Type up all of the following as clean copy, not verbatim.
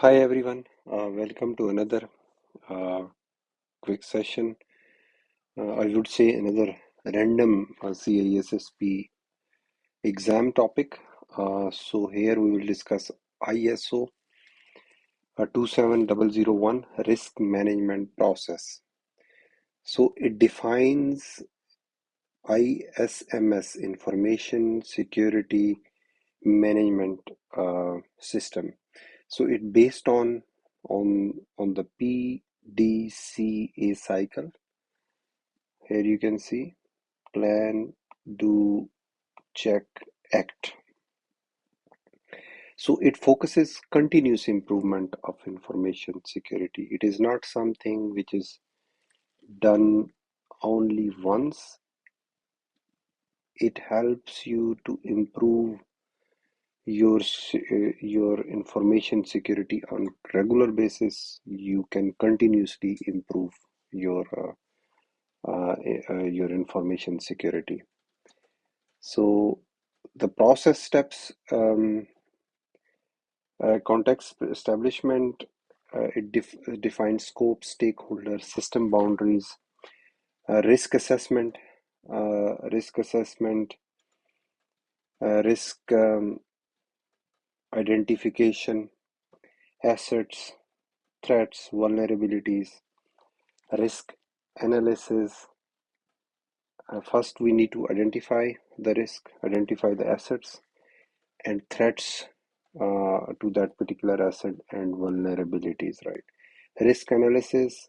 Hi everyone, welcome to another uh, quick session. I would say another random CISSP exam topic. So here we will discuss ISO 27001 risk management process. So it defines ISMS information security management system. So it based on the PDCA cycle. Here you can see plan, do, check, act. So it focuses continuous improvement of information security. It is not something which is done only once. It helps you to improve your information security on regular basis. You can continuously improve your your information security. So the process steps, context establishment, defines scope, stakeholder, system boundaries, risk assessment, risk assessment, risk identification, assets, threats, vulnerabilities, risk analysis. First, we need to identify the risk, identify the assets and threats to that particular asset and vulnerabilities, right? Risk analysis,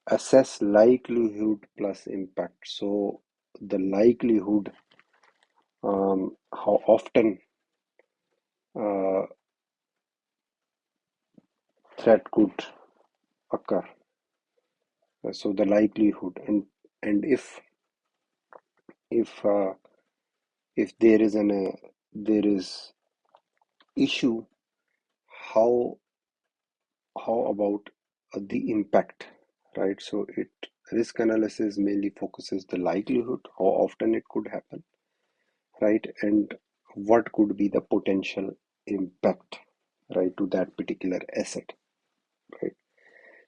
assess likelihood plus impact. So the likelihood, how often uh, threat could occur. So the likelihood, and if uh, if there is issue, how about the impact, right? So it risk analysis mainly focuses the likelihood, how often it could happen, right? And what could be the potential impact, right, to that particular asset, right?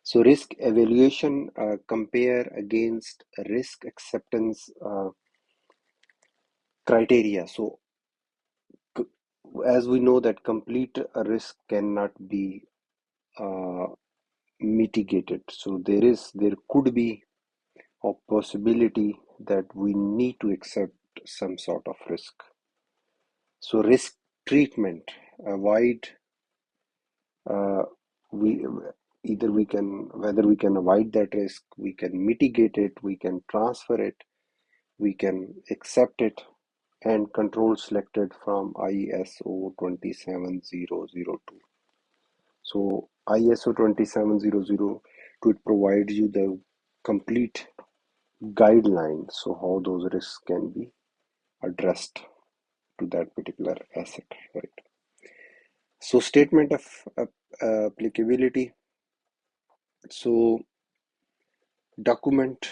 So risk evaluation, compare against risk acceptance criteria. So as we know that complete risk cannot be uh, mitigated. So there could be a possibility that we need to accept some sort of risk. So risk treatment, avoid, uh, we either we can whether we can avoid that risk, we can mitigate it, we can transfer it, we can accept it, and control selected from ISO 27002. So ISO 27002, it provides you the complete guidelines, so how those risks can be addressed to that particular asset, right? So statement of applicability. So document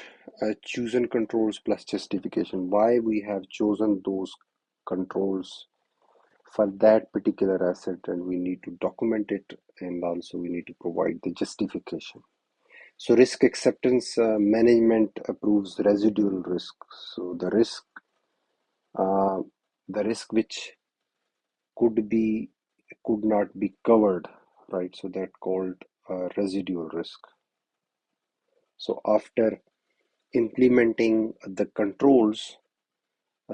chosen controls plus justification. Why we have chosen those controls for that particular asset, and we need to document it, and also we need to provide the justification. So risk acceptance management approves residual risk. So uh, the risk which could not be covered, right? So that called residual risk. So after implementing the controls,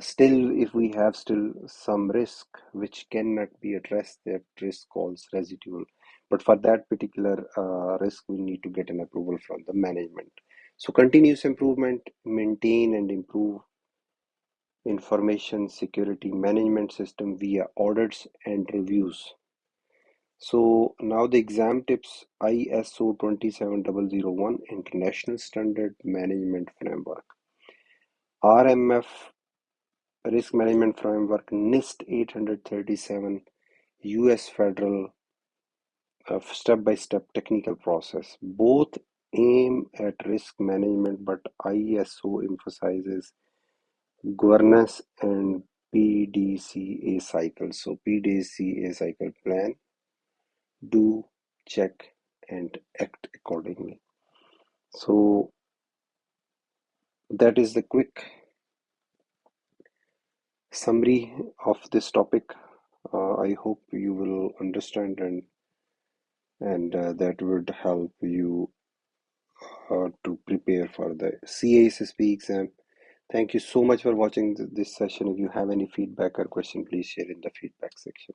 still if we have still some risk which cannot be addressed, that risk calls residual. But for that particular risk, we need to get an approval from the management. So continuous improvement, maintain and improve information security management system via audits and reviews. So now the exam tips: ISO 27001 International Standard Management Framework, RMF Risk Management Framework, NIST 837, US Federal step-by-step technical process. Both aim at risk management, but ISO emphasizes governance and PDCA cycle. So PDCA cycle, plan, do, check, and act accordingly. So that is the quick summary of this topic. I hope you will understand, and that would help you to prepare for the CISSP exam. Thank you so much for watching this session. If you have any feedback or question, please share in the feedback section.